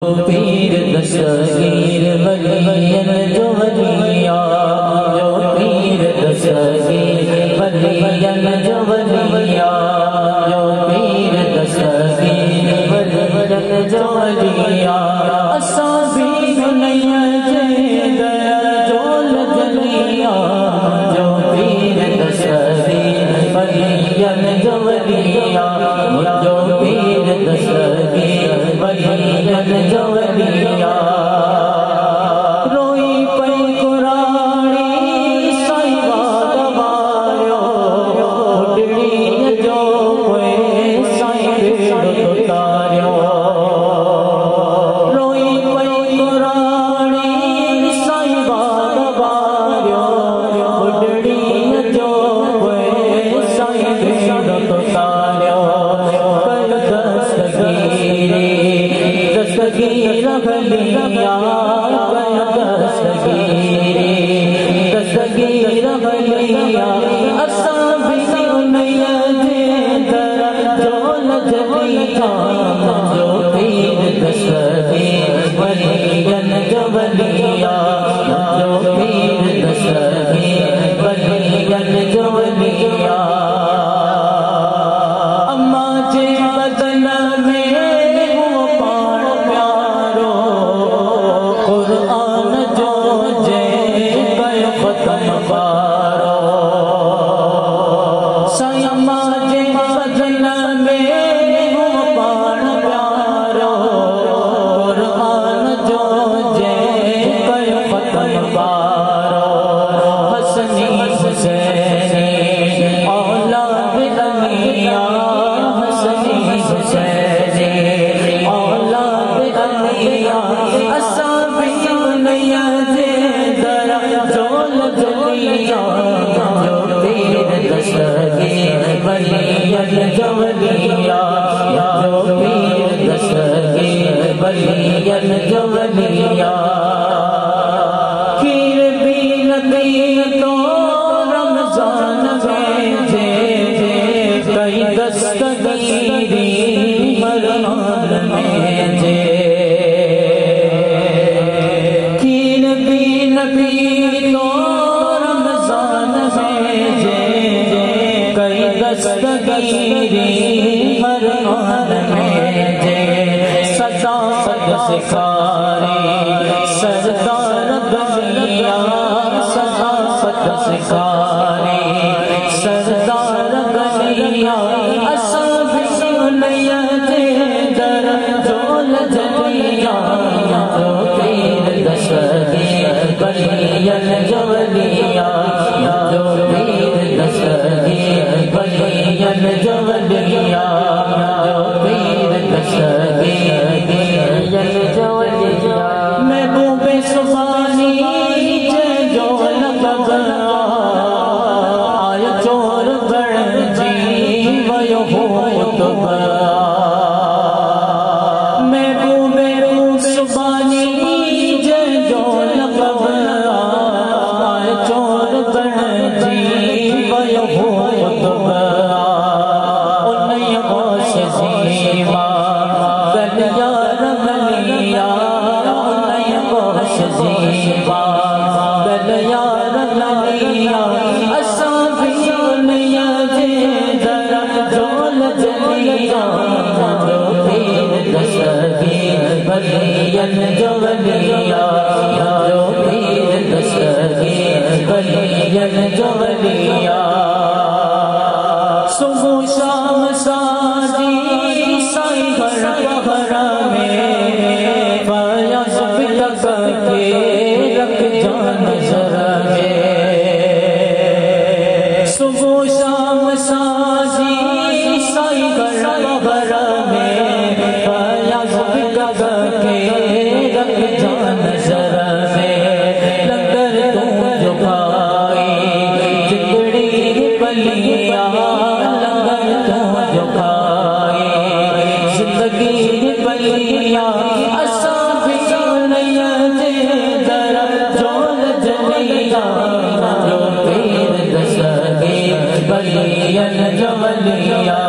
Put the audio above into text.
पीर दस्तगीर वलियन जो वलिया, जो पीर दस्तगीर वलियन जो वलिया, जो पीर दस्तगीर वलियन जो वलिया। असा भी नहीं जे दया जो लजलिया, जो पीर दस्तगीर वलियन जो वलिया, जो पीर दस्तगीर वलियन जो वलिया। रोई पई कुरानी साईं वागवायो, उडड़ी जो कोई साईं बेड़ो उतारियो। रोई पई कुरानी साईं वागवायो, उडड़ी जो कोई साईं बेड़ो उतारियो। कर दस्तगीर वलिया, दस्तगीर वलिया। असा भी नहीं जे दरा जो लजलिया, जो पीर दस्तगीर वलियन जो वलिया, जो पीर दस्तगीर वलियन जो वलिया। अम्मा जे बदन में वलियन जो वलिया, जो पीर दस्तगीर वलियन जो वलिया। खीर भी नबी तो रमजान में जे कई दस्तगीरी मरमान में जे। खीर भी नबी तो रमजान में जे कई दस्तगीरी मरमान में जे। सदाफत सिखारे सरदार बलिया, सदाफत सिखारे सरदार बलिया। असा भी नहीं जे दरा जो लजलिया, जो पीर दस्तगीर वलियन जो वलिया, जो पीर दस्तगीर वलियन जो वलिया, जो पीर दस्तगीर वलियन जो वलिया। महबूबे सुबानी जे जो लक़ब आय चोर बणजी वयो हो कुतुब। महबूबे सुबानी जे जो लक़ब आय चोर बणजी वयो हो कुतुब। असा भी नहीं जे दरा जो लजलिया, जो पीर दस्तगीर वलियन जो वलिया, जो पीर दस्तगीर वलियन जो वलिया। सुबह शाम साजी साईं घर घर में फयाज़ बिलक के रख जान जरा में। सुबह शाम साजी साईं घर घर में फयाज़ बिलक के रख जान जरा में। लंगर तू जो खाई जिंदड़ी बलिया, लंगर तू जो खाई जिंदगी बलिया। असा भी नहीं जे दरा जो लजलिया, जो पीर दस्तगीर वलियन जो वलिया।